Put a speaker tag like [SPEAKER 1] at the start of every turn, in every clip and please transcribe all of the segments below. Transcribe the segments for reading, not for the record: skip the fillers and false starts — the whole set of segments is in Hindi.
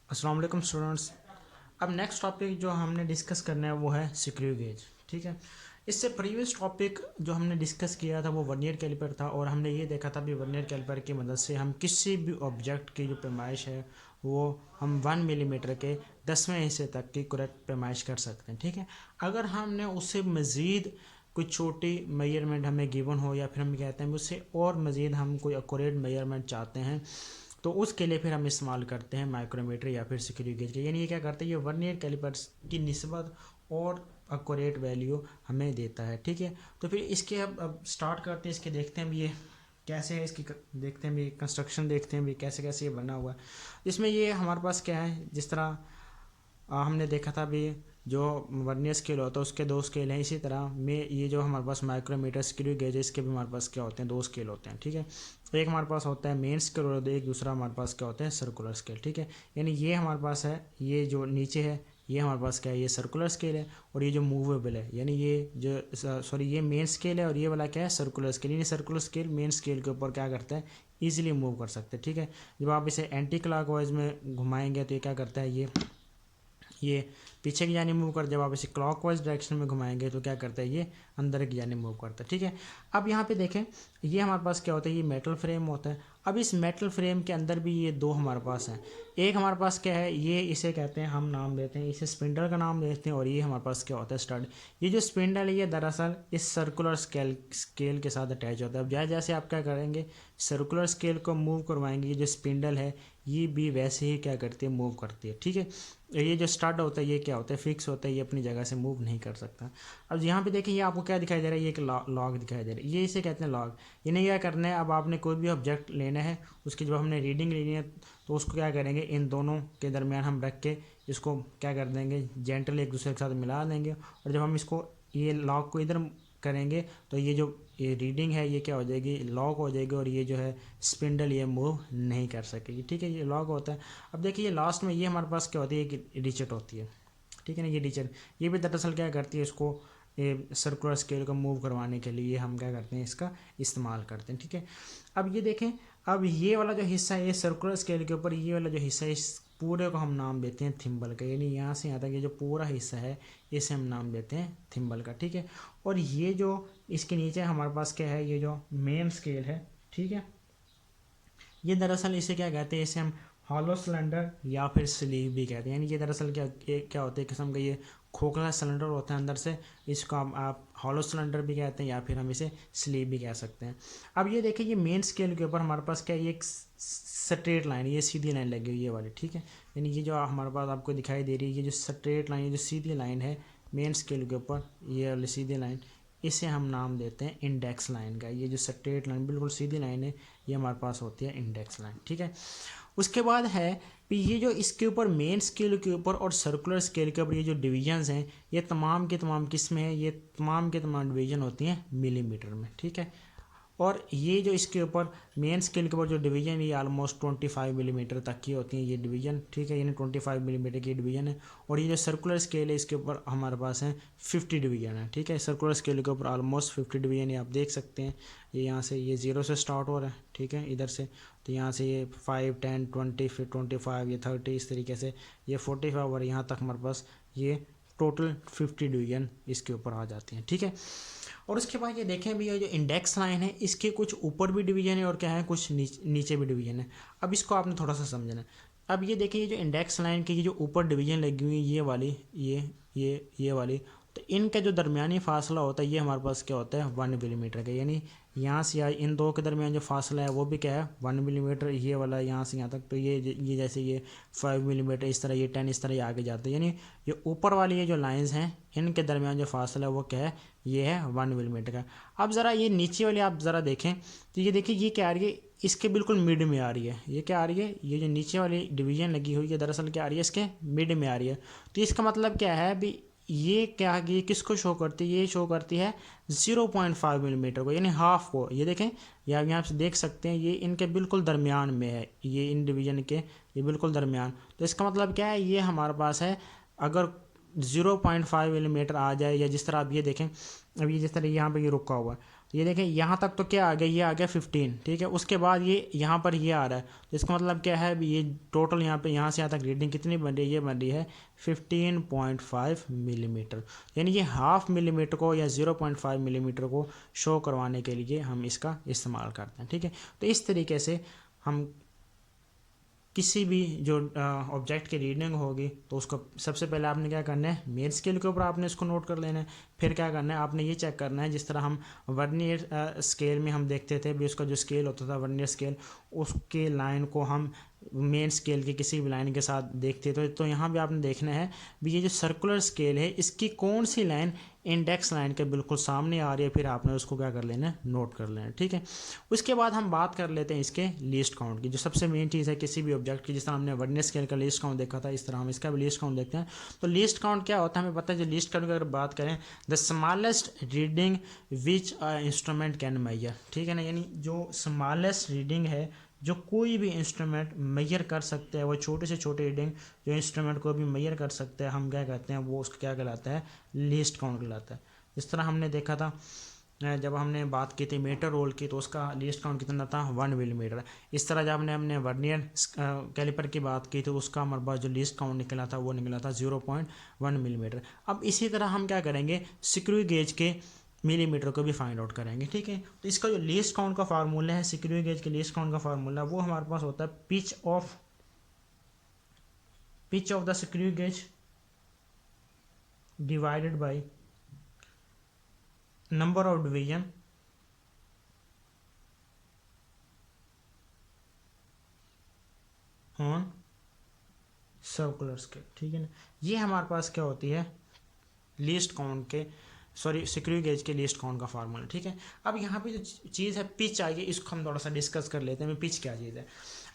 [SPEAKER 1] अस्सलाम वालेकुम स्टूडेंट्स। अब नेक्स्ट टॉपिक जो हमने डिस्कस करना है वो है स्क्रू गेज। ठीक है, इससे प्रीवियस टॉपिक जो हमने डिस्कस किया था वो वर्नियर कैलिपर था और हमने ये देखा था भी वर्नियर कैलिपर की मदद से हम किसी भी ऑब्जेक्ट की जो पैमाइश है वो हम 1 मिलीमीटर के 10वें हिस्से तक की करेक्ट पैमाइश कर सकते हैं। ठीक है, अगर हमने उससे मज़ीद कोई छोटी मेजरमेंट हमें गिवन हो या फिर हम कहते हैं उससे और मज़ीद हम कोई एक्यूरेट मेजरमेंट चाहते हैं तो उसके लिए फिर हम इस्तेमाल करते हैं माइक्रोमीटर या फिर स्क्रू गेज के। यानी ये क्या करते हैं, ये वर्नियर कैलिपर्स की निस्बत और एक्यूरेट वैल्यू हमें देता है। ठीक है, तो फिर इसके अब स्टार्ट करते हैं, इसके देखते हैं भी ये कैसे है, इसकी देखते हैं भी कंस्ट्रक्शन, देखते हैं भी कैसे कैसे ये बना हुआ है। इसमें ये हमारे पास क्या है, जिस तरह हमने देखा था भी जो वर्नियर स्केल होता है उसके दो स्केल हैं, इसी तरह में ये जो हमारे पास माइक्रोमीटर स्क्रू गेज है इसके भी हमारे पास क्या होते हैं, दो स्केल होते हैं। ठीक है, एक हमारे पास होता है मेन स्केल और एक दूसरा हमारे पास क्या होता है, सर्कुलर स्केल। ठीक है, यानी ये हमारे पास है, ये जो नीचे है ये हमारे पास क्या है, ये सर्कुलर स्केल है और ये जो मूवेबल है यानी ये जो सॉरी ये मेन स्केल है और ये वाला क्या है, सर्कुलर स्केल। यानी सर्कुलर स्केल मेन स्केल के ऊपर क्या करता है, ईजिली मूव कर सकते हैं। ठीक है, जब आप इसे एंटी क्लॉकवाइज में घुमाएंगे तो ये क्या करता है, ये पीछे की जाने मूव कर, जब आप इसे क्लॉकवाइज डायरेक्शन में घुमाएंगे तो क्या करता है, ये अंदर की जाने मूव करता है। ठीक है, अब यहाँ पे देखें ये हमारे पास क्या होता है, ये मेटल फ्रेम होता है। अब इस मेटल फ्रेम के अंदर भी ये दो हमारे पास हैं। एक हमारे पास क्या है, ये इसे कहते हैं, हम नाम देते हैं इसे स्पिंडल का नाम देते हैं, और ये हमारे पास क्या होता है, स्टड। ये जो स्पिंडल है ये दरअसल इस सर्कुलर स्केल के साथ अटैच होता है। अब जैसे जैसे आप क्या करेंगे, सर्कुलर स्केल को मूव करवाएंगे, ये जो स्पिंडल है ये भी वैसे ही क्या करती है, मूव करती है। ठीक है, ये जो स्टार्ट होता है ये क्या होता है, फिक्स होता है, ये अपनी जगह से मूव नहीं कर सकता। अब यहाँ पे देखिए ये आपको क्या दिखाई दे रहा है, ये एक लॉग दिखाई दे रहा है, ये इसे कहते हैं लॉग। इन्हें क्या करना है, अब आपने कोई भी ऑब्जेक्ट लेना है, उसकी जब हमने रीडिंग लेनी है तो उसको क्या करेंगे, इन दोनों के दरमियान हम रख के इसको क्या कर देंगे, जेंटली एक दूसरे के साथ मिला देंगे। और जब हम इसको ये लॉग को इधर करेंगे तो ये जो ये रीडिंग है ये क्या हो जाएगी, लॉक हो जाएगी, और ये जो है स्पिंडल ये मूव नहीं कर सकेगी। ठीक है, ये लॉक होता है। अब देखिए ये लास्ट में ये हमारे पास क्या होती है, एक रिचेट होती है। ठीक है ना, ये रिचेट ये भी दरअसल क्या करती है, इसको ये सर्कुलर स्केल को मूव करवाने के लिए हम क्या करते हैं, इसका इस्तेमाल करते हैं। ठीक है, अब ये देखें, अब ये वाला जो हिस्सा है ये सर्कुलर स्केल के ऊपर, ये वाला जो हिस्सा है इस पूरे को हम नाम देते हैं थिम्बल का। यानी यहाँ से यहाँ तक ये जो पूरा हिस्सा है इसे हम नाम देते हैं थिम्बल का। ठीक है, और ये जो इसके नीचे हमारे पास क्या है, ये जो मेन स्केल है, ठीक है, ये दरअसल इसे क्या कहते हैं, इसे हम हॉलो सिलेंडर या फिर स्लीव भी कहते हैं। यानी ये दरअसल क्या होता है, किस्म का ये खोखला सिलेंडर होता है अंदर से, इसको आप हॉलो सिलेंडर भी कहते हैं या फिर हम इसे स्लीव भी कह सकते हैं। अब ये देखिए ये मेन स्केल के ऊपर हमारे पास क्या है, ये एक स्ट्रेट लाइन, ये सीधी लाइन लगी हुई है ये वाली। ठीक है, यानी ये जो हमारे पास आपको दिखाई दे रही है, ये जो स्ट्रेट लाइन, ये जो सीधी लाइन है मेन स्केल के ऊपर, ये वाली सीधी लाइन, इसे हम नाम देते हैं इंडेक्स लाइन का। ये जो स्ट्रेट लाइन बिल्कुल सीधी लाइन है ये हमारे पास होती है इंडेक्स लाइन। ठीक है, उसके बाद है कि ये जो इसके ऊपर मेन स्केल के ऊपर और सर्कुलर स्केल के ऊपर ये जो डिवीजन्स हैं ये तमाम के तमाम किस में है, ये तमाम के तमाम डिवीजन होती हैं मिलीमीटर में। ठीक है, और ये जो इसके ऊपर मेन स्केल के ऊपर जो डिवीजन ये ऑलमोस्ट 25 मिलीमीटर तक की होती हैं ये डिवीजन। ठीक है, यानी 25 मिलीमीटर की डिवीजन है। और ये जो सर्कुलर स्केल है इसके ऊपर हमारे पास है 50 डिवीजन है। ठीक है, सर्कुलर स्केल के ऊपर ऑलमोस्ट 50 डिवीजन है, आप देख सकते हैं। ये यहाँ से ये 0 से स्टार्ट हो रहा है, ठीक है, इधर से, तो यहाँ से ये 5, 10, 20, फिर 25, ये 30, इस तरीके से ये 45 और यहाँ तक हमारे पास ये टोटल 50 डिवीजन इसके ऊपर आ जाती हैं। ठीक है, और उसके बाद ये देखें भी ये जो इंडेक्स लाइन है इसके कुछ ऊपर भी डिवीजन है और क्या है, कुछ नीचे भी डिवीजन है। अब इसको आपने थोड़ा सा समझना है। अब ये देखिए ये जो इंडेक्स लाइन की ये जो ऊपर डिवीजन लगी हुई है ये वाली, ये वाली, तो इनका जो दरमियानी फासला होता है ये हमारे पास क्या होता है, 1 मिलीमीटर का। यानी यहाँ से इन दो के दरमियान जो फासला है वो भी क्या है, 1 मिलीमीटर, ये वाला यहाँ से यहाँ तक। तो ये जैसे ये 5 मिलीमीटर, इस तरह ये 10, इस तरह ये आगे जाते हैं। यानी ये ऊपर वाली ये जो लाइंस हैं इनके दरमियान जो फासला है वो क्या है, ये है 1 मिलीमीटर का। अब ज़रा ये नीचे वाली आप ज़रा देखें तो ये देखिए ये क्या आ रही है, इसके बिल्कुल मिड में आ रही है। ये क्या आ रही है, ये जो नीचे वाली डिवीजन लगी हुई है दरअसल क्या आ रही है, इसके मिड में आ रही है। तो इसका मतलब क्या है भी, ये क्या है, ये किसको शो करती है, ये शो करती है 0.5 मिलीमीटर को, यानी हाफ को। ये देखें, ये आप यहाँ से देख सकते हैं ये इनके बिल्कुल दरमियान में है, ये इन डिवीजन के ये बिल्कुल दरमियान। तो इसका मतलब क्या है, ये हमारे पास है अगर 0.5 मिलीमीटर आ जाए, या जिस तरह आप ये देखें, अब ये जिस तरह यहाँ पे ये रुका हुआ है, तो ये देखें यहाँ तक तो क्या आ गया, ये आ गया 15, ठीक है। उसके बाद ये यहाँ पर ये आ रहा है, तो इसका मतलब क्या है, भी ये टोटल यहाँ पे यहाँ से यहाँ तक रीडिंग कितनी बन रही है, ये बन रही है 15.5 मिलीमीटर। यानी ये हाफ मिलीमीटर को या 0.5 मिलीमीटर को शो करवाने के लिए हम इसका इस्तेमाल करते हैं, ठीक है। तो इस तरीके से हम किसी भी जो ऑब्जेक्ट की रीडिंग होगी तो उसको सबसे पहले आपने क्या करना है, मेन स्केल के ऊपर आपने इसको नोट कर लेना है। फिर क्या करना है, आपने ये चेक करना है, जिस तरह हम वर्नियर स्केल में हम देखते थे भी उसका जो स्केल होता था वर्नियर स्केल, उसके लाइन को हम मेन स्केल के किसी भी लाइन के साथ देखते थे। तो यहाँ भी आपने देखना है भी ये जो सर्कुलर स्केल है इसकी कौन सी लाइन इंडेक्स लाइन के बिल्कुल सामने आ रही है, फिर आपने उसको क्या कर लेना है, नोट कर लेना है, ठीक है। उसके बाद हम बात कर लेते हैं इसके लीस्ट काउंट की, जो सबसे मेन चीज़ है किसी भी ऑब्जेक्ट की। जिस तरह हमने वर्नियर स्केल का लीस्ट काउंट देखा था, इस तरह हम इसका भी लीस्ट काउंट देखते हैं। तो लीस्ट काउंट क्या होता है, हमें पता है। जो लीस्ट काउंट की अगर बात करें, the smallest reading which instrument can measure, ठीक है ना। यानी जो स्मॉलेस्ट रीडिंग है जो कोई भी इंस्ट्रूमेंट मेजर कर सकते हैं, वो छोटे से छोटे रीडिंग जो इंस्ट्रूमेंट को भी मेजर कर सकते हैं, हम क्या कहते हैं, वो उसका क्या कहलाता है, लीस्ट काउंट कहलाता है। इस तरह हमने देखा था जब हमने बात की थी मीटर रोल की, तो उसका लीस्ट काउंट कितना था, 1 मिलीमीटर। इस तरह जब हमने वर्नियर कैलिपर की बात की तो उसका हमारे पास जो लीस्ट काउंट निकला था वो निकला था 0.1 मिलीमीटर। अब इसी तरह हम क्या करेंगे, स्क्रू गेज के मिलीमीटर को भी फाइंड आउट करेंगे, ठीक है। तो इसका जो लीस्ट काउंट का फार्मूला है, स्क्रू गेज के लीस्ट काउंट का फार्मूला, वो हमारे पास होता है pitch of the screw gauge divided by number of division on circular scale, ठीक है ना। ये हमारे पास क्या होती है, लीस्ट काउंट के स्क्रू गेज के लीस्ट काउंट का फार्मूला, ठीक है। अब यहाँ पे जो चीज़ है पिच आई है, इसको हम थोड़ा सा डिस्कस कर लेते हैं पिच क्या चीज़ है।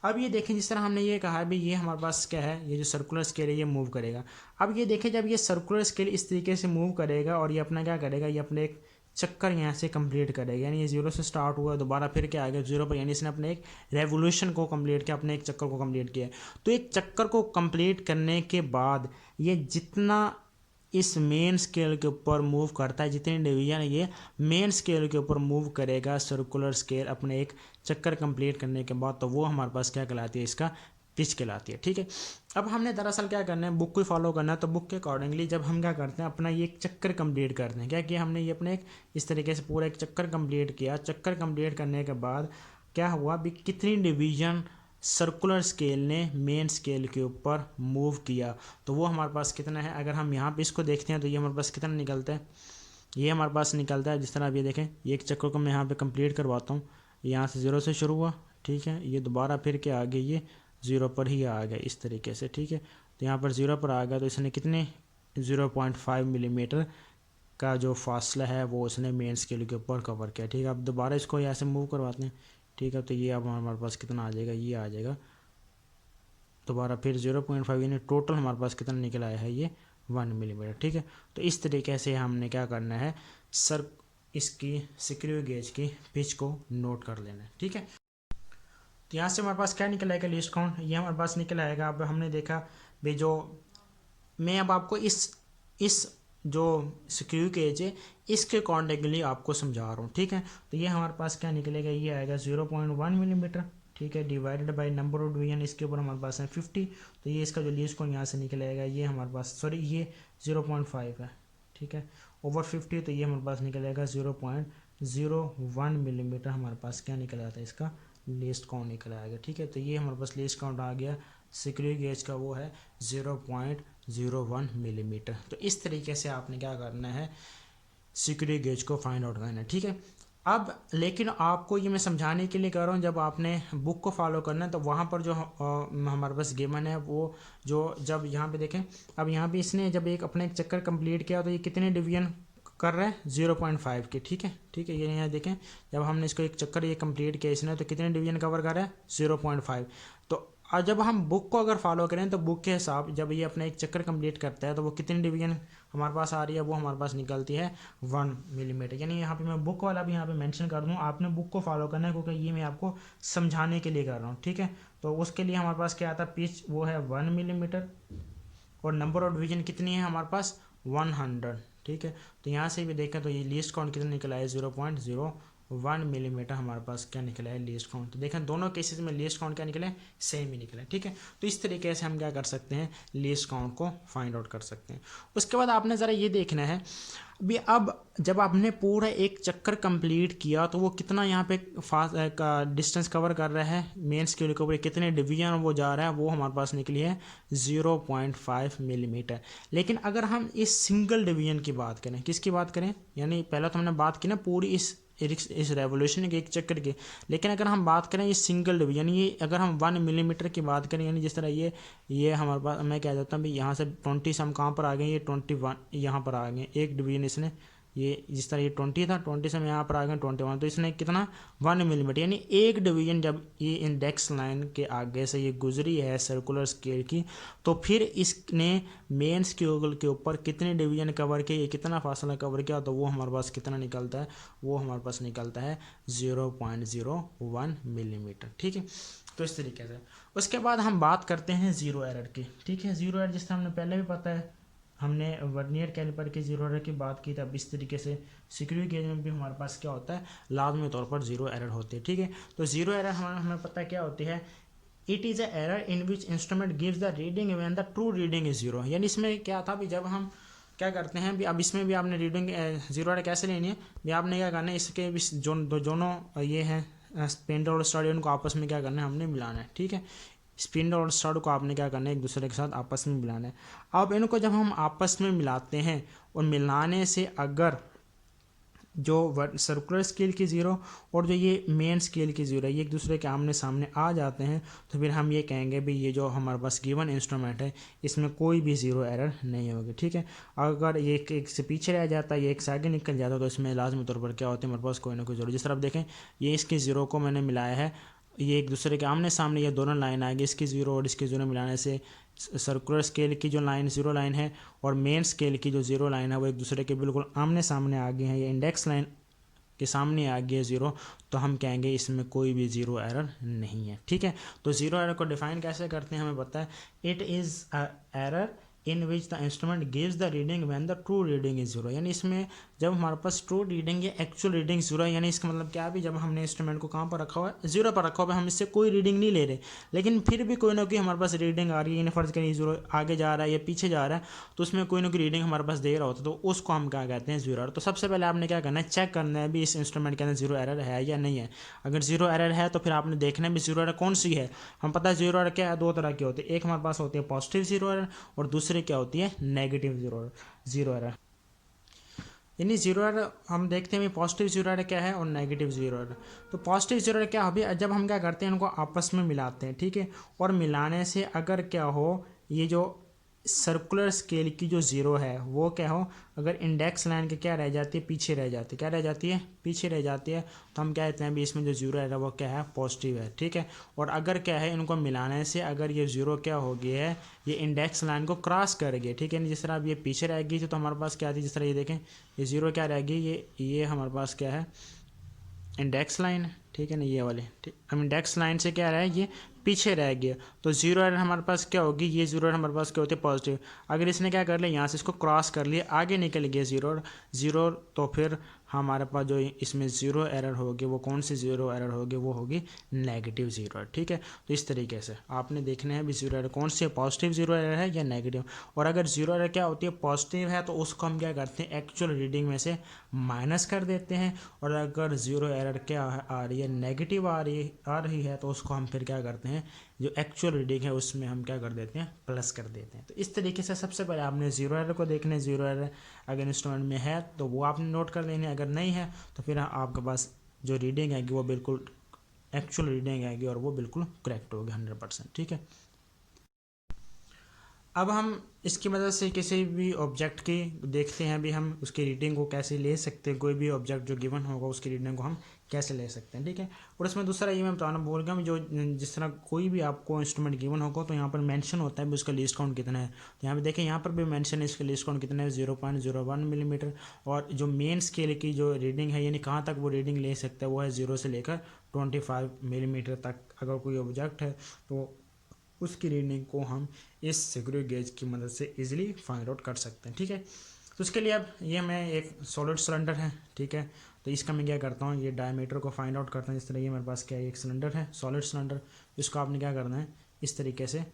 [SPEAKER 1] अब ये देखें, जिस तरह हमने ये कहा है भी ये हमारे पास क्या है, ये जो सर्कुलर स्केल है ये मूव करेगा। अब ये देखें, जब ये सर्कुलर स्केल इस तरीके से मूव करेगा और ये अपना क्या करेगा, ये अपने एक चक्कर यहाँ से कंप्लीट करेगा। यानी ये 0 से स्टार्ट हुआ, दोबारा फिर क्या आएगा 0 पर, यानी इसने अपने एक रेवोल्यूशन को कंप्लीट किया, अपने एक चक्कर को कंप्लीट किया। तो एक चक्कर को कंप्लीट करने के बाद ये जितना इस मेन स्केल के ऊपर मूव करता है, जितनी डिवीजन ये मेन स्केल के ऊपर मूव करेगा सर्कुलर स्केल अपने एक चक्कर कंप्लीट करने के बाद, तो वो हमारे पास क्या कहलाती है, इसका पिच कहलाती है, ठीक है। अब हमने दरअसल क्या करना है, बुक को फॉलो करना है। तो बुक के अकॉर्डिंगली जब हम क्या करते हैं, अपना ये एक चक्कर कंप्लीट करते हैं, क्या किया हमने, ये अपने एक इस तरीके से पूरा एक चक्कर कंप्लीट किया। चक्कर कंप्लीट करने के बाद क्या हुआ भी, कितनी डिवीजन सर्कुलर स्केल ने मेन स्केल के ऊपर मूव किया, तो वो हमारे पास कितना है। अगर हम यहाँ पे इसको देखते हैं तो ये हमारे पास कितना निकलता है, ये हमारे पास निकलता है, जिस तरह आप ये देखें, ये एक चक्कर को मैं यहाँ पे कंप्लीट करवाता हूँ। यहाँ से 0 से शुरू हुआ, ठीक है, ये दोबारा फिर के आगे ये 0 पर ही आ गया इस तरीके से, ठीक है। तो यहाँ पर 0 पर आ गया, तो इसने कितने 0.5 मिलीमीटर का जो फासला है वो उसने मेन स्केल के ऊपर कवर किया, ठीक है। अब दोबारा इसको यहाँ से मूव करवाते हैं, ठीक है। तो ये अब हमारे पास कितना आ जाएगा, ये आ जाएगा दोबारा फिर 0.5, यानी टोटल हमारे पास कितना निकल आया है, ये 1 मिलीमीटर, ठीक है। तो इस तरीके से हमने क्या करना है, इसकी स्क्रू गेज की पिच को नोट कर लेना है, ठीक है। तो यहाँ से हमारे पास क्या निकल आएगा, लीस्ट काउंट ये हमारे पास निकल आएगा। अब हमने देखा भाई, जो मैं अब आपको इस जो स्क्रू गेज है इसके अकॉर्डिंगली आपको समझा रहा हूँ, ठीक है। तो ये हमारे पास क्या निकलेगा, ये आएगा 0.1 मिलीमीटर, ठीक है, divided by number of division, इसके ऊपर हमारे पास है 50। तो ये इसका जो लीस्ट काउंट यहाँ से निकलेगा, ये हमारे पास ये 0.5 है, ठीक है, ओवर 50, तो ये हमारे पास निकलेगा 0.01 मिलीमीटर हमारे पास क्या निकल आता है, इसका लीस्ट काउंट निकल आएगा, ठीक है। तो ये हमारे पास लीस्ट काउंट आ गया स्क्रू गेज का, वो है 0.01 मिलीमीटर। तो इस तरीके से आपने क्या करना है, स्क्रू गेज को फाइंड आउट करना है, ठीक है। अब लेकिन आपको ये मैं समझाने के लिए कर रहा हूँ, जब आपने बुक को फॉलो करना है तो वहाँ पर जो हमारे पास गिवन है वो जो, जब यहाँ पे देखें, अब यहाँ पे इसने जब एक अपने एक चक्कर कंप्लीट किया तो ये कितने डिवीजन कर रहा है, 0.5 के, ठीक है, ठीक है। ये यहाँ देखें, जब हमने इसको एक चक्कर ये कंप्लीट किया इसने, तो कितने डिवीजन कवर कर रहा है, 0.5। तो जब हम बुक को अगर फॉलो करें तो बुक के हिसाब जब ये अपना एक चक्कर कंप्लीट करता है तो वो कितनी डिवीजन हमारे पास आ रही है, वो हमारे पास निकलती है 1 मिलीमीटर। यानी यहाँ पे मैं बुक वाला भी यहाँ पे मेंशन कर दूँ, आपने बुक को फॉलो करना है, क्योंकि ये मैं आपको समझाने के लिए कर रहा हूँ, ठीक है। तो उसके लिए हमारे पास क्या आता है, पिच वो है 1 मिलीमीटर और नंबर ऑफ डिवीजन कितनी है हमारे पास 100, ठीक है। तो यहाँ से भी देखें तो ये लीस्ट काउंट कितना निकला है, 0.01 मिलीमीटर हमारे पास क्या निकला है, लीस्ट काउंट। तो देखें दोनों केसेस में लीस्ट काउंट क्या निकला है, सेम ही निकला है, ठीक है। तो इस तरीके से हम क्या कर सकते हैं, लीस्ट काउंट को फाइंड आउट कर सकते हैं। उसके बाद आपने ज़रा ये देखना है अभी, अब जब आपने पूरा एक चक्कर कंप्लीट किया तो वो कितना यहाँ पे फास्ट डिस्टेंस कवर कर रहा है, मेन स्केल के ऊपर कितने डिवीजन वो जा रहा है, वो हमारे पास निकली है 0.5 मिलीमीटर। लेकिन अगर हम इस सिंगल डिवीजन की बात करें, किसकी बात करें, यानी पहले तो हमने बात की ना पूरी इस रेवोल्यूशन के एक चक्कर की, लेकिन अगर हम बात करें इस सिंगल डिवीजन, ये अगर हम 1 मिलीमीटर की बात करें, यानी जिस तरह ये हमारे पास, मैं क्या देता हूँ भाई, यहाँ से 20 से हम कहाँ पर आ गए, ये 21 यहाँ पर आ गए, एक डिवीजन इसने, ये जिस तरह ये 20 था, 20 से हम यहाँ पर आ गए 21, तो इसने कितना 1 मिलीमीटर, यानी एक डिवीजन जब ये इंडेक्स लाइन के आगे से ये गुजरी है सर्कुलर स्केल की, तो फिर इसने मेन स्केल के ऊपर कितने डिवीजन कवर किए, कितना फासला कवर किया, तो वो हमारे पास कितना निकलता है, वो हमारे पास निकलता है 0.01 मिलीमीटर, ठीक है। तो इस तरीके से उसके बाद हम बात करते हैं ज़ीरो एरर की, ठीक है। ज़ीरो एरर जिस तरह हमने पहले भी पता है, हमने वर्नियर कैलिपर के ज़ीरो एरर की बात की, तब इस तरीके से सिक्योरिटी गेज में भी हमारे पास क्या होता है, लाजमी तौर पर ज़ीरो एरर होती है, ठीक है। तो ज़ीरो एरर हमें पता है क्या होती है, it is a error in which instrument gives the reading when the true reading is zero. यानी इसमें क्या था भी, जब हम क्या करते हैं भी, अब इसमें भी आपने रीडिंग ज़ीरो एरर कैसे लेनी है भी, आपने क्या करना है, इसके दोनों ये हैं स्पिंडल और स्टार्ट, उनको आपस में क्या करना है, हमने मिलाना है, ठीक है। स्पिंडल और स्टार्ट को आपने क्या करना है, एक दूसरे के साथ आपस में मिलाना है। अब इनको जब हम आपस में मिलाते हैं और मिलाने से अगर जो सर्कुलर स्केल की ज़ीरो और जो ये मेन स्केल की ज़ीरो है, ये एक दूसरे के आमने सामने आ जाते हैं, तो फिर हम ये कहेंगे भी ये जो हमारे पास गिवन इंस्ट्रूमेंट है इसमें कोई भी ज़ीरो एरर नहीं होगी, ठीक है। अगर ये एक से पीछे रह जाता है, ये एक से आगे निकल जाता है, तो इसमें लाजमी तौर पर क्या होता है, हमारे पास कोई ना कोई ज़रूर, जिस तरह आप देखें ये इसकी ज़ीरो को मैंने मिलाया है, ये एक दूसरे के आमने सामने ये दोनों लाइन आएगी, इसकी ज़ीरो और इसकी ज़ीरो मिलाने से सर्कुलर स्केल की जो लाइन ज़ीरो लाइन है और मेन स्केल की जो ज़ीरो लाइन है वो एक दूसरे के बिल्कुल आमने सामने आ गए हैं, ये इंडेक्स लाइन के सामने आ गया ज़ीरो, तो हम कहेंगे इसमें कोई भी ज़ीरो एरर नहीं है, ठीक है। तो ज़ीरो एरर को डिफाइन कैसे करते हैं, हमें पता है, it is a error in which the instrument gives the reading when the true reading is zero. यानी इसमें जब हमारे पास ट्रू रीडिंग या एक्चुअल रीडिंग ज़ीरो है, यानी इसका मतलब क्या है भी, जब हमने इंस्ट्रूमेंट को कहाँ पर रखा हुआ है, ज़ीरो पर रखा हुआ है, हम इससे कोई रीडिंग नहीं ले रहे, लेकिन फिर भी कोई ना कोई हमारे पास रीडिंग आ रही है, फ़र्ज़ करिए ज़ीरो आगे जा रहा है या पीछे जा रहा है, तो उसमें कोई ना कोई रीडिंग हमारे पास दे रहा होता है, तो उसको हम क्या कहते हैं, ज़ीरो एरर। तो सबसे पहले आपने क्या करना है, चेक करना है भी इस इंस्ट्रूमेंट के अंदर ज़ीरो एरर है या नहीं है। अगर ज़ीरो एरर है तो फिर आपने देखना है भी ज़ीरो एरर कौन सी है। हम पता है ज़ीरो एरर क्या है, दो तरह की होती है, एक हमारे पास होती है पॉजिटिव ज़ीरो एरर और दूसरी क्या होती है, नेगेटिव ज़ीरो एरर। यानी ज़ीरो एरर हम देखते हैं पॉजिटिव ज़ीरो एरर क्या है और नेगेटिव ज़ीरो एरर। तो पॉजिटिव ज़ीरो एरर क्या हो, जब हम क्या करते हैं, इनको आपस में मिलाते हैं, ठीक है, और मिलाने से अगर क्या हो, ये जो सर्कुलर स्केल की जो ज़ीरो है वो क्या हो, अगर इंडेक्स लाइन के क्या रह जाती है, पीछे रह जाती है, क्या रह जाती है, पीछे रह जाती है, तो हम क्या कहते हैं भी इसमें जो ज़ीरो है वो क्या है, पॉजिटिव है, ठीक है। और अगर क्या है, इनको मिलाने से अगर ये ज़ीरो क्या हो गया है, ये इंडेक्स लाइन को क्रॉस कर गया, ठीक है। जिस तरह अब ये पीछे रह गई थी तो हमारे पास क्या थी, जिस तरह ये देखें ये ज़ीरो क्या रह गई, ये हमारे पास क्या है, इंडेक्स लाइन, ठीक है ना, ये वाले, ठीक। हम इंडेक्स लाइन से क्या रहा है, ये पीछे रह गया, तो ज़ीरो एरर हमारे पास क्या होगी, ये ज़ीरो एरर हमारे पास क्या होती है, पॉजिटिव। अगर इसने क्या कर लिया, यहाँ से इसको क्रॉस कर लिया, आगे निकल गया ज़ीरो, तो फिर हमारे पास जो इसमें ज़ीरो एरर होगी वो कौन सी ज़ीरो एरर होगी, वो होगी नेगेटिव ज़ीरो एरर, ठीक है। तो इस तरीके से आपने देखना है भी ज़ीरो एरर कौन सी है, पॉजिटिव ज़ीरो एरर है या नेगेटिव। और अगर ज़ीरो एरर क्या होती है, पॉजिटिव है, तो उसको हम क्या करते हैं, एक्चुअल रीडिंग में से माइनस कर देते हैं। और अगर ज़ीरो एरर क्या आ रही है, नेगेटिव आ रही है, तो उसको हम फिर क्या करते हैं, जो एक्चुअल रीडिंग है उसमें हम क्या कर देते हैं, प्लस कर देते हैं। तो इस तरीके से सबसे पहले आपने ज़ीरो एरर को देखना है, ज़ीरो एरर अगर इंस्ट्रूमेंट में है तो वो आपने नोट कर लेनी है, अगर नहीं है तो फिर आपके पास जो रीडिंग आएगी वो बिल्कुल एक्चुअल रीडिंग आएगी और वो बिल्कुल करेक्ट होगी 100%, ठीक है। अब हम इसकी मदद से किसी भी ऑब्जेक्ट की देखते हैं भी, हम उसकी रीडिंग को कैसे ले सकते हैं, कोई भी ऑब्जेक्ट जो गिवन होगा उसकी रीडिंग को हम कैसे ले सकते हैं, ठीक है। और इसमें दूसरा ये मैं बताना भूल गया, जो जिस तरह कोई भी आपको इंस्ट्रूमेंट गिवन होगा तो यहाँ पर मेंशन होता है भी उसका लीस्ट काउंट कितना है। तो यहाँ पे देखें, यहाँ पर भी मेंशन है इसका लीस्ट काउंट कितना है, 0.01 मिलीमीटर। और जो मेन स्केल की जो रीडिंग है, यानी कहाँ तक वो रीडिंग ले सकता है, वो है 0 से लेकर 25 मिलीमीटर तक। अगर कोई ऑब्जेक्ट है तो उसकी रीडिंग को हम इस सिक्योरिटी गेज की मदद से इजीली फाइंड आउट कर सकते हैं, ठीक है। तो उसके लिए अब ये मैं एक सॉलिड सिलेंडर है, ठीक है, तो इसका मैं क्या करता हूँ, ये डायमीटर को फाइंड आउट करता हूँ। इस तरह ये मेरे पास क्या है, एक सिलेंडर है, सॉलिड सिलेंडर। इसको आपने क्या करना है, इस तरीके से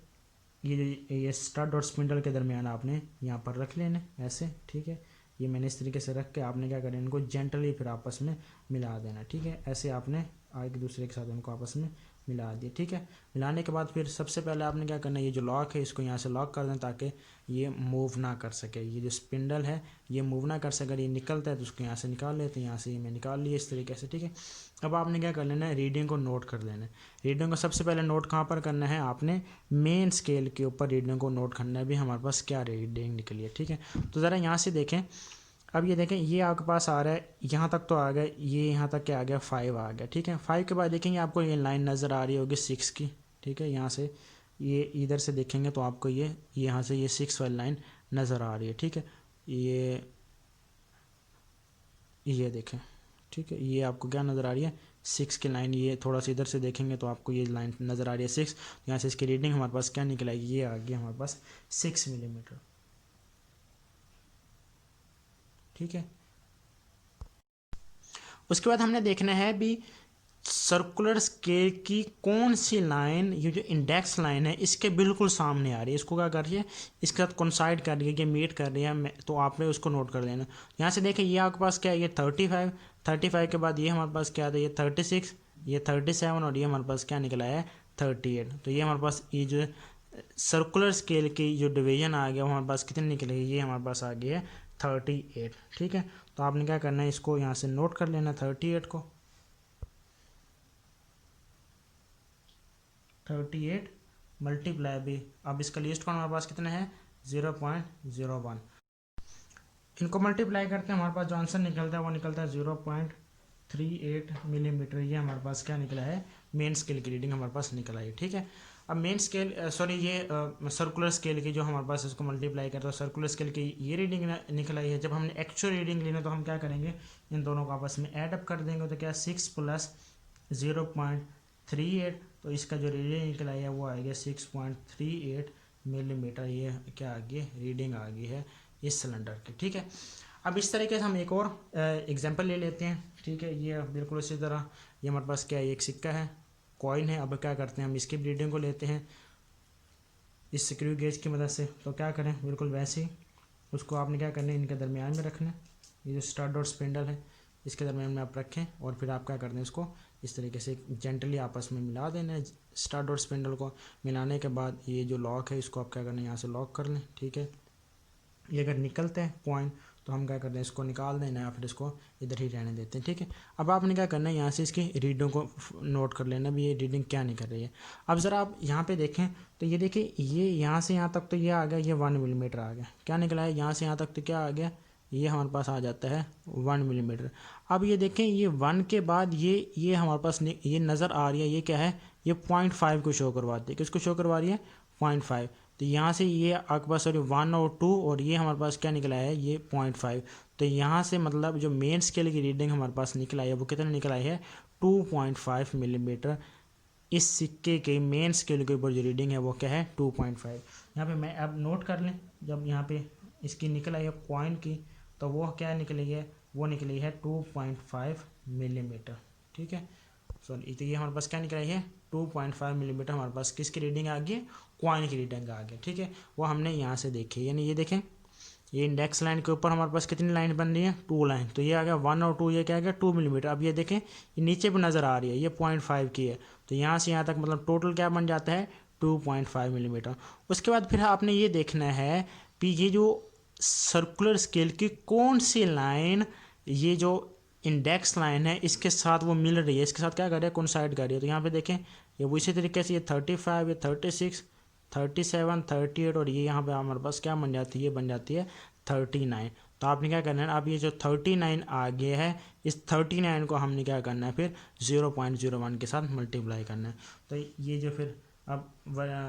[SPEAKER 1] ये स्टड और स्पिंडल के दरमियान आपने यहाँ पर रख लेना ऐसे, ठीक है। ये मैंने इस तरीके से रख के आपने क्या करना है, इनको जेंटली फिर आपस में मिला देना, ठीक है। ऐसे आपने एक दूसरे के साथ इनको आपस में मिला दिया, ठीक है। मिलाने के बाद फिर सबसे पहले आपने क्या करना है, ये जो लॉक है इसको यहाँ से लॉक कर दें ताकि ये मूव ना कर सके। ये जो स्पिंडल है ये मूव ना कर सके, अगर ये निकलता है तो उसको यहाँ से निकाल लेते हैं। यहाँ से ये मैं निकाल लिया इस तरीके से, ठीक है। अब आपने क्या कर लेना है, रीडिंग को नोट कर लेना है। रीडिंग को सबसे पहले नोट कहाँ पर करना है, आपने मेन स्केल के ऊपर रीडिंग को नोट करना है। भी हमारे पास क्या रीडिंग निकली है, ठीक है। तो ज़रा यहाँ से देखें, अब ये देखें ये आपके पास आ रहा है, यहाँ तक तो आ गया, ये यहाँ तक क्या आ गया, 5 आ गया, ठीक है। 5 के बाद देखेंगे आपको ये लाइन नज़र आ रही होगी 6 की, ठीक है। यहाँ से ये इधर से देखेंगे तो आपको ये यहाँ से ये 6 वाली लाइन नज़र आ रही है, ठीक है। ये देखें, ठीक है, ये आपको क्या नज़र आ रही है, 6 की लाइन। ये थोड़ा सा इधर से देखेंगे तो आपको ये लाइन नज़र आ रही है 6। यहाँ से इसकी रीडिंग हमारे पास क्या निकल आएगी, ये आ गया हमारे पास 6 मिलीमीटर, ठीक है। उसके बाद हमने देखना है भी सर्कुलर स्केल की कौन सी लाइन, ये जो इंडेक्स लाइन है इसके बिल्कुल सामने आ रही है। इसको क्या कर रही है, इसके साथ कोइंसाइड कर रही है, कि मीट कर रही है, तो आपने उसको नोट कर लेना। यहाँ से देखें ये आपके पास क्या है, ये 35 के बाद ये हमारे पास क्या था, ये 36, ये 37 और ये हमारे पास क्या निकला है 38। तो ये हमारे पास ये जो सर्कुलर स्केल की जो डिवीजन आ गया वो हमारे पास कितने निकलेगी, ये हमारे पास आ गया है 38, ठीक है। तो आपने क्या करना है, इसको यहाँ से नोट कर लेना 38 को। 38 मल्टीप्लाई भी, अब इसका लीस्ट काउंट हमारे पास कितना है 0.01। इनको मल्टीप्लाई करते हैं, हमारे पास जो आंसर निकलता है वो निकलता है 0.38 मिलीमीटर। ये हमारे पास क्या निकला है, मेन स्केल की रीडिंग हमारे पास निकल आई, ठीक है। अब मेन स्केल सॉरी ये सर्कुलर स्केल की जो हमारे पास इसको मल्टीप्लाई करते हैं, सर्कुलर स्केल की ये रीडिंग निकल आई है। जब हमने एक्चुअल रीडिंग लेना तो हम क्या करेंगे, इन दोनों को आपस में ऐड अप कर देंगे, तो क्या 6 + 0.38, तो इसका जो रीडिंग निकल आई है वो आ गया 6.38 मिलीमीटर। ये क्या आ गई, रीडिंग आ गई है इस सिलेंडर की, ठीक है। अब इस तरीके से हम एक और एग्जांपल ले लेते हैं, ठीक है। ये बिल्कुल इसी तरह ये हमारे पास क्या है, एक सिक्का है, कॉइन है। अब क्या करते हैं, हम इसकी रीडिंग को लेते हैं इस स्क्रू गेज की मदद से। तो क्या करें, बिल्कुल वैसे ही उसको आपने क्या करना है, इनके दरमियान में रखना है। ये जो स्टड और स्पिंडल है इसके दरमियान में आप रखें, और फिर आप क्या करते हैं, इसको इस तरीके से जेंटली आपस में मिला देना है। स्टड और स्पिंडल को मिलाने के बाद ये जो लॉक है इसको आप क्या करना है, यहाँ से लॉक कर लें, ठीक है। ये अगर निकलते हैं पॉइंट तो हम क्या करते हैं, इसको निकाल देना या फिर इसको इधर ही रहने देते हैं, ठीक है। अब आपने क्या करना है, यहाँ से इसकी रीडिंग को नोट कर लेना भी, ये रीडिंग क्या निकल रही है। अब ज़रा आप यहाँ पे देखें तो ये देखिए, ये यहाँ से यहाँ तक तो ये आ गया, ये 1 मिलीमीटर आ गया, क्या निकला है, यहाँ से यहाँ तक तो क्या आ गया, ये हमारे पास आ जाता है 1 मिलीमीटर। अब ये देखें, ये 1 के बाद ये हमारे पास ये नज़र आ रही है, ये क्या है, ये 0.5 को शो करवाती है। किसको शो करवा रही है, 0.5। तो यहाँ से ये आपके पास सॉरी 1 और 2, और ये हमारे पास क्या निकला है, ये 0.5। तो यहाँ से मतलब जो मेन स्केल की रीडिंग हमारे पास निकल आई है वो कितना निकल आई है 2.5 मिलीमीटर। इस सिक्के के मेन स्केल के ऊपर जो रीडिंग है वो क्या है 2.5। यहाँ पे मैं अब नोट कर लें, जब यहाँ पे इसकी निकल आई है कॉइन की, तो वो क्या निकली है, वो निकली है 2.5 मिलीमीटर, ठीक है। सॉरी तो ये हमारे पास क्या निकल आई है 2.5 मिलीमीटर। हमारे पास किसकी रीडिंग आ गई है, कॉइन की रीडिंग आ गई, ठीक है। वो हमने यहाँ से देखी, यानी ये देखें, ये इंडेक्स लाइन के ऊपर हमारे पास कितनी लाइन बन रही है, 2 लाइन। तो ये आ गया 1 और 2, ये क्या आ गया 2 मिलीमीटर। अब ये देखें, ये नीचे भी नज़र आ रही है, ये 0.5 की है। तो यहाँ से यहाँ तक मतलब टोटल क्या बन जाता है 2.5 मिलीमीटर। उसके बाद फिर आपने ये देखना है कि ये जो सर्कुलर स्केल की कौन सी लाइन, ये जो इंडेक्स लाइन है इसके साथ वो मिल रही है, इसके साथ क्या कर रही है, कोइंसाइड कर रही है। तो यहाँ पे देखें, ये वो इसी तरीके से ये 35, ये 36, 37, 38, और ये यहाँ पे हमारे पास क्या बन जाती है, ये बन जाती है 39। तो आपने क्या करना है, अब ये जो 39 आ गया है, इस 39 को हमने क्या करना है, फिर 0.01 के साथ मल्टीप्लाई करना है। तो ये जो फिर अब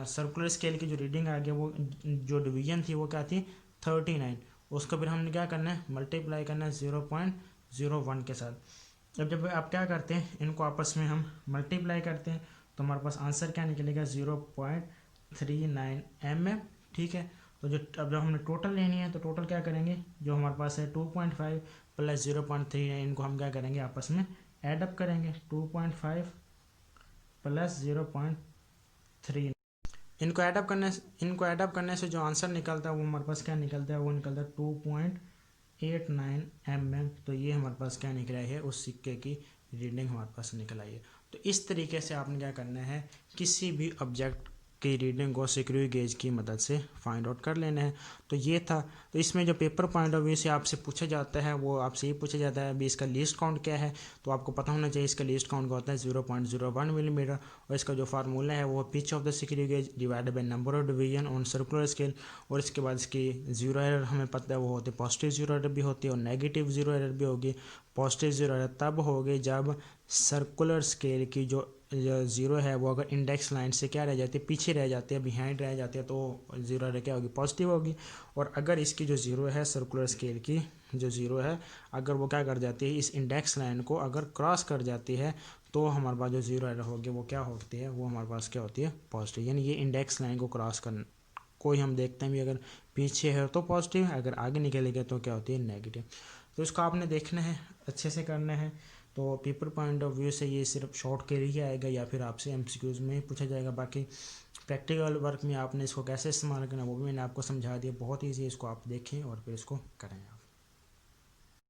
[SPEAKER 1] सर्कुलर स्केल की जो रीडिंग आ गई वो जो डिवीजन थी वो क्या थी 39, उसको फिर हमने क्या करना है, मल्टीप्लाई करना है 0.01 के साथ। जब आप क्या करते हैं, इनको आपस में हम मल्टीप्लाई करते हैं तो हमारे पास आंसर क्या निकलेगा 0.39 mm, ठीक है। तो जब हमने टोटल लेनी है तो टोटल क्या करेंगे, जो हमारे पास है 2.5 प्लस 0.3 है, इनको हम क्या करेंगे आपस में एडअप करेंगे। 2.5 प्लस 0.3, इनको ऐडअप करने से जो आंसर निकलता है वो हमारे पास क्या निकलता है, वो निकलता है 2.89 mm। तो ये हमारे पास क्या निकला है, उस सिक्के की रीडिंग हमारे पास निकल आई है। तो इस तरीके से आपने क्या करना है, किसी भी ऑब्जेक्ट की रीडिंग को स्क्रू गेज की मदद से फाइंड आउट कर लेना है। तो ये था। तो इसमें जो पेपर पॉइंट ऑफ व्यू से आपसे पूछा जाता है वो आपसे ये पूछा जाता है अभी इसका लीस्ट काउंट क्या है। तो आपको पता होना चाहिए इसका लीस्ट काउंट का होता है 0.01 मिलीमीटर, और इसका जो फार्मूला है वो pitch of the screw gauge divided by number of division on circular scale. और इसके बाद इसकी जीरो एरर हमें पता है वो होती है, पॉजिटिव जीरो एरर भी होती है और नेगेटिव जीरो एरर भी होगी। पॉजिटिव जीरो एरर तब होगी जब सर्कुलर स्केल की जो ज़ीरो है वो अगर इंडेक्स लाइन से क्या रह जाती है, पीछे रह जाती है, बिहाइंड रह जाती है, तो ज़ीरो एरर क्या होगी, पॉजिटिव होगी। और अगर इसकी जो ज़ीरो है सर्कुलर स्केल की जो ज़ीरो है, अगर वो क्या कर जाती है, इस इंडेक्स लाइन को अगर क्रॉस कर जाती है तो हमारे पास जो ज़ीरो एरर होगी वो क्या होती है, वो हमारे पास क्या होती है, पॉजिटिव। यानी ये इंडेक्स लाइन को क्रॉस कर कोई हम देखते हैं भी अगर पीछे है तो पॉजिटिव है, अगर आगे निकलेगा तो क्या होती है, नेगेटिव। तो इसको आपने देखना है, अच्छे से करना है। तो पेपर पॉइंट ऑफ व्यू से ये सिर्फ शॉर्ट के लिए आएगा या फिर आपसे एमसीक्यूज़ में पूछा जाएगा। बाकी प्रैक्टिकल वर्क में आपने इसको कैसे इस्तेमाल करना वो भी मैंने आपको समझा दिया, बहुत ईजी है। इसको आप देखें और फिर इसको करें आप।